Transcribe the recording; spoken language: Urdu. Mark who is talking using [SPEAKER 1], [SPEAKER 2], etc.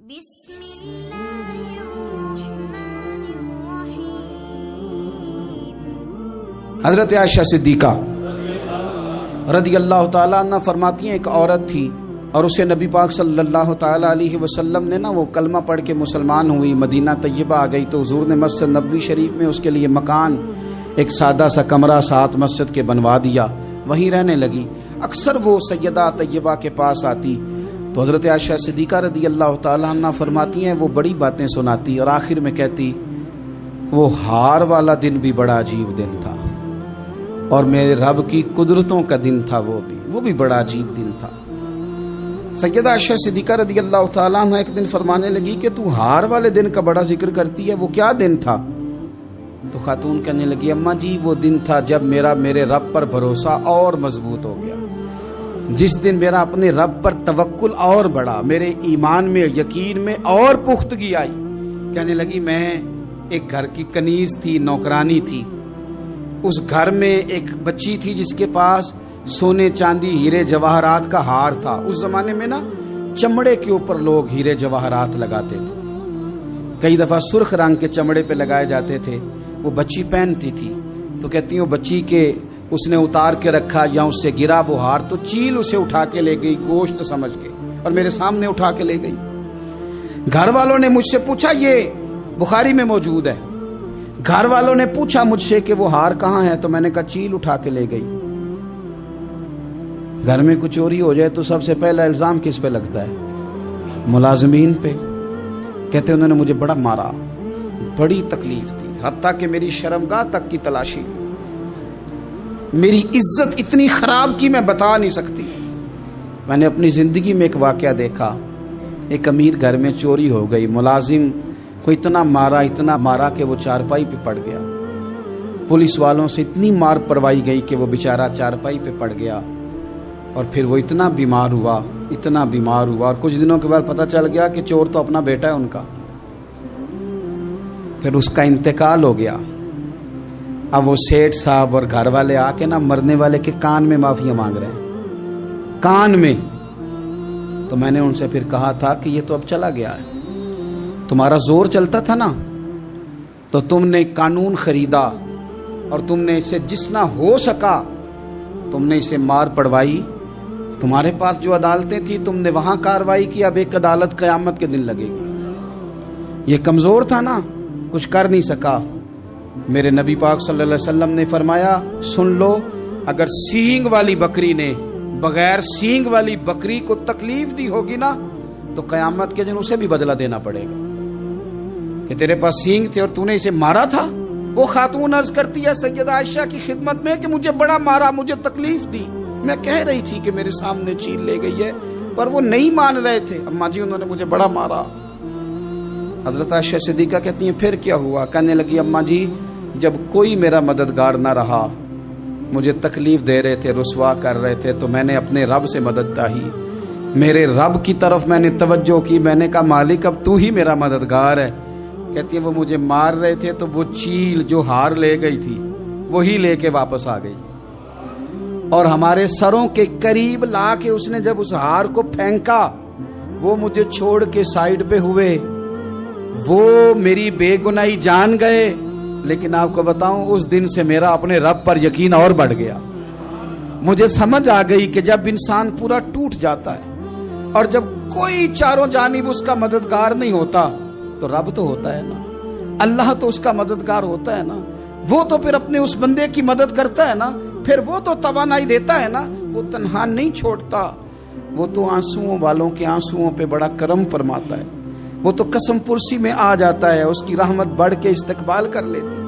[SPEAKER 1] بسم اللہ الرحمن الرحیم۔
[SPEAKER 2] حضرت عائشہ صدیقہ رضی اللہ تعالیٰ عنہ فرماتی ہیں ایک عورت تھی اور اسے نبی پاک صلی اللہ تعالیٰ علیہ وسلم نے وہ کلمہ پڑھ کے مسلمان ہوئی، مدینہ طیبہ آ گئی تو حضور نے مسجد نبوی شریف میں اس کے لیے مکان، ایک سادہ سا کمرہ ساتھ مسجد کے بنوا دیا، وہیں رہنے لگی۔ اکثر وہ سیدہ طیبہ کے پاس آتی تو حضرت عائشہ صدیقہ رضی اللہ تعالیٰ عنہ فرماتی ہیں وہ بڑی باتیں سناتی اور آخر میں کہتی وہ ہار والا دن بھی بڑا عجیب دن تھا اور میرے رب کی قدرتوں کا دن تھا، وہ بھی بڑا عجیب دن تھا۔ سیدہ عائشہ صدیقہ رضی اللہ تعالیٰ عنہ ایک دن فرمانے لگی کہ تو ہار والے دن کا بڑا ذکر کرتی ہے، وہ کیا دن تھا؟ تو خاتون کہنے لگی اماں جی وہ دن تھا جب میرے رب پر بھروسہ اور مضبوط ہو گیا، جس دن میرا اپنے رب پر توکل اور بڑھا، میرے ایمان میں یقین میں اور پختگی آئی۔ کہنے لگی میں ایک گھر کی کنیز تھی، نوکرانی تھی، اس گھر میں ایک بچی تھی جس کے پاس سونے چاندی ہیرے جواہرات کا ہار تھا۔ اس زمانے میں چمڑے کے اوپر لوگ ہیرے جواہرات لگاتے تھے، کئی دفعہ سرخ رنگ کے چمڑے پہ لگائے جاتے تھے، وہ بچی پہنتی تھی۔ تو کہتی ہوں بچی کے اس نے اتار کے رکھا یا اس سے گرا وہ ہار تو چیل اسے اٹھا کے لے گئی گوشت سمجھ کے اور میرے سامنے اٹھا کے لے گئی۔ گھر والوں نے مجھ سے پوچھا، یہ بخاری میں موجود ہے، گھر والوں نے پوچھا مجھ سے کہ وہ ہار کہاں ہے تو میں نے کہا چیل اٹھا کے لے گئی۔ گھر میں کچھ چوری ہو جائے تو سب سے پہلا الزام کس پہ لگتا ہے؟ ملازمین پہ۔ کہتے انہوں نے مجھے بڑا مارا، بڑی تکلیف تھی، حتیٰ کہ میری شرمگاہ تک کی تلاشی، میری عزت اتنی خراب کی میں بتا نہیں سکتی۔ میں نے اپنی زندگی میں ایک واقعہ دیکھا، ایک امیر گھر میں چوری ہو گئی، ملازم کو اتنا مارا کہ وہ چارپائی پہ پڑ گیا، پولیس والوں سے اتنی مار پروائی گئی کہ وہ بیچارہ چارپائی پہ پڑ گیا، اور پھر وہ اتنا بیمار ہوا اور کچھ دنوں کے بعد پتہ چل گیا کہ چور تو اپنا بیٹا ہے ان کا، پھر اس کا انتقال ہو گیا۔ اب وہ سیٹھ صاحب اور گھر والے آ کے مرنے والے کے کان میں معافیاں مانگ رہے ہیں، کان میں۔ تو میں نے ان سے پھر کہا تھا کہ یہ تو اب چلا گیا ہے، تمہارا زور چلتا تھا نا تو تم نے قانون خریدا اور تم نے اسے جتنا ہو سکا تم نے اسے مار پڑوائی، تمہارے پاس جو عدالتیں تھی تم نے وہاں کاروائی کی، اب ایک عدالت قیامت کے دن لگے گی۔ یہ کمزور تھا نا، کچھ کر نہیں سکا۔ میرے نبی پاک صلی اللہ علیہ وسلم نے فرمایا سن لو، اگر سینگ والی بکری نے بغیر سینگ والی بکری کو تکلیف دی ہوگی نا تو قیامت کے دن اسے بھی بدلہ دینا پڑے گا کہ تیرے پاس سینگ تھے اور تو نے اسے مارا تھا۔ وہ خاتون عرض کرتی ہے سیدہ عائشہ کی خدمت میں کہ مجھے بڑا مارا، مجھے تکلیف دی، میں کہہ رہی تھی کہ میرے سامنے چیل لے گئی ہے پر وہ نہیں مان رہے تھے، اماں جی انہوں نے مجھے بڑا مارا۔ حضرت عائشہ صدیقہ کہتی ہیں پھر کیا ہوا؟ کہنے لگی اماں جی جب کوئی میرا مددگار نہ رہا، مجھے تکلیف دے رہے تھے، رسوا کر رہے تھے، تو میں نے اپنے رب سے مدد چاہی، میرے رب کی طرف میں نے توجہ کی، میں نے کہا مالک اب تو ہی میرا مددگار ہے۔ کہتی ہے وہ مجھے مار رہے تھے تو وہ چیل جو ہار لے گئی تھی وہی لے کے واپس آ گئی، اور ہمارے سروں کے قریب لا کے اس نے جب اس ہار کو پھینکا وہ مجھے چھوڑ کے سائیڈ پہ ہوئے، وہ میری بے گناہی جان گئے، لیکن آپ کو بتاؤں اس دن سے میرا اپنے رب پر یقین اور بڑھ گیا۔ مجھے سمجھ آ گئی کہ جب انسان پورا ٹوٹ جاتا ہے اور جب کوئی چاروں جانب اس کا مددگار نہیں ہوتا تو رب تو ہوتا ہے نا، اللہ تو اس کا مددگار ہوتا ہے نا، وہ تو پھر اپنے اس بندے کی مدد کرتا ہے نا، پھر وہ تو توانائی دیتا ہے نا، وہ تنہا نہیں چھوڑتا، وہ تو آنسوؤں والوں کے آنسوؤں پہ بڑا کرم فرماتا ہے، وہ تو قسم پرسی میں آ جاتا ہے، اس کی رحمت بڑھ کے استقبال کر لیتی۔